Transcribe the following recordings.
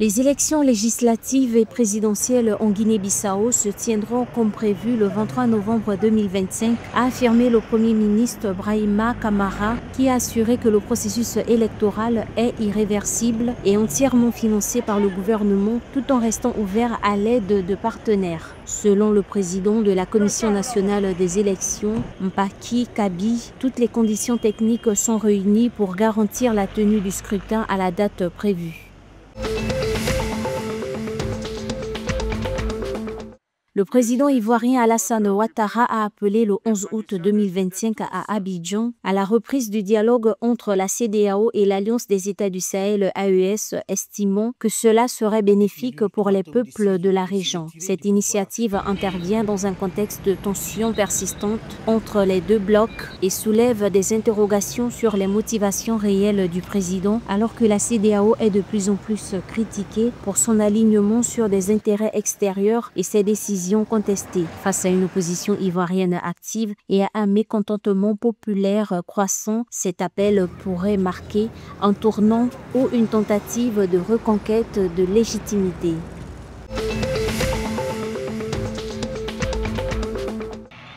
Les élections législatives et présidentielles en Guinée-Bissau se tiendront comme prévu le 23 novembre 2025, a affirmé le Premier ministre Brahima Camara, qui a assuré que le processus électoral est irréversible et entièrement financé par le gouvernement, tout en restant ouvert à l'aide de partenaires. Selon le président de la Commission nationale des élections, Mpaki Kabi, toutes les conditions techniques sont réunies pour garantir la tenue du scrutin à la date prévue. Le président ivoirien Alassane Ouattara a appelé le 11 août 2025 à Abidjan à la reprise du dialogue entre la CEDEAO et l'Alliance des États du Sahel AES, estimant que cela serait bénéfique pour les peuples de la région. Cette initiative intervient dans un contexte de tensions persistantes entre les deux blocs et soulève des interrogations sur les motivations réelles du président, alors que la CEDEAO est de plus en plus critiquée pour son alignement sur des intérêts extérieurs et ses décisions contestées. Face à une opposition ivoirienne active et à un mécontentement populaire croissant, cet appel pourrait marquer un tournant ou une tentative de reconquête de légitimité.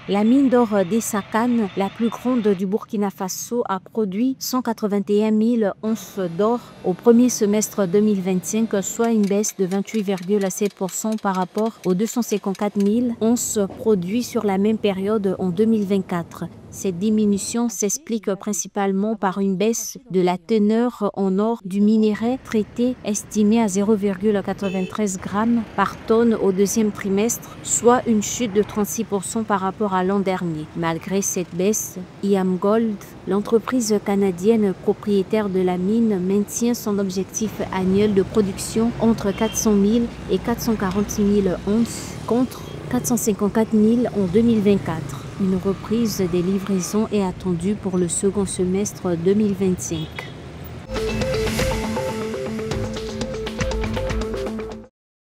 La mine d'or d'Essakane, la plus grande du Burkina Faso, a produit 181 000 onces d'or au premier semestre 2025, soit une baisse de 28,7% par rapport aux 254 000 onces produites sur la même période en 2024. Cette diminution s'explique principalement par une baisse de la teneur en or du minerai traité estimée à 0,93 g par tonne au deuxième trimestre, soit une chute de 36% par rapport à l'an dernier. Malgré cette baisse, IAMGOLD, l'entreprise canadienne propriétaire de la mine, maintient son objectif annuel de production entre 400 000 et 440 000 onces contre 454 000 en 2024. Une reprise des livraisons est attendue pour le second semestre 2025.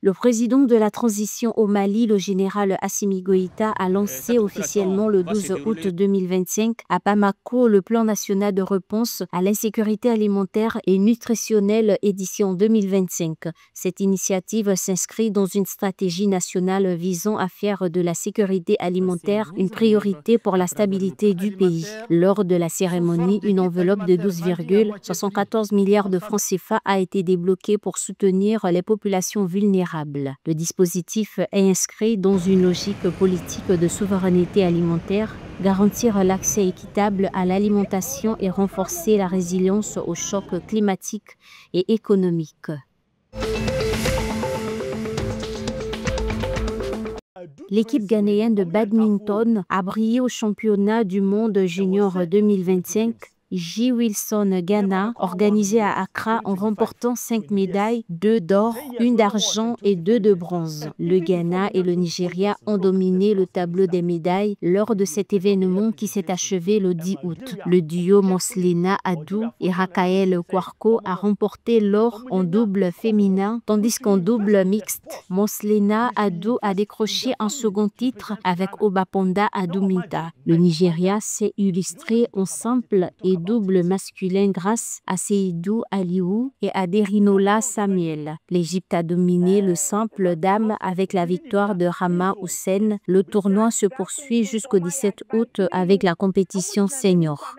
Le président de la transition au Mali, le général Assimi Goïta, a lancé officiellement le 12 août 2025 à Bamako le plan national de réponse à l'insécurité alimentaire et nutritionnelle édition 2025. Cette initiative s'inscrit dans une stratégie nationale visant à faire de la sécurité alimentaire une priorité pour la stabilité du pays. Lors de la cérémonie, une enveloppe de 12,74 milliards de francs CFA a été débloquée pour soutenir les populations vulnérables. Le dispositif est inscrit dans une logique politique de souveraineté alimentaire, garantir l'accès équitable à l'alimentation et renforcer la résilience aux chocs climatiques et économiques. L'équipe ghanéenne de badminton a brillé au championnat du monde junior 2025. J. Wilson Ghana, organisé à Accra en remportant 5 médailles, 2 d'or, 1 d'argent et 2 de bronze. Le Ghana et le Nigeria ont dominé le tableau des médailles lors de cet événement qui s'est achevé le 10 août. Le duo Monslena Adou et Rakael Kwarko a remporté l'or en double féminin, tandis qu'en double mixte, Monslena Adou a décroché un second titre avec Obaponda Adouminta. Le Nigeria s'est illustré en simple et double masculin grâce à Seydou Aliou et à Derinola Samuel. L'Égypte a dominé le simple dames avec la victoire de Rama Hussein. Le tournoi se poursuit jusqu'au 17 août avec la compétition senior.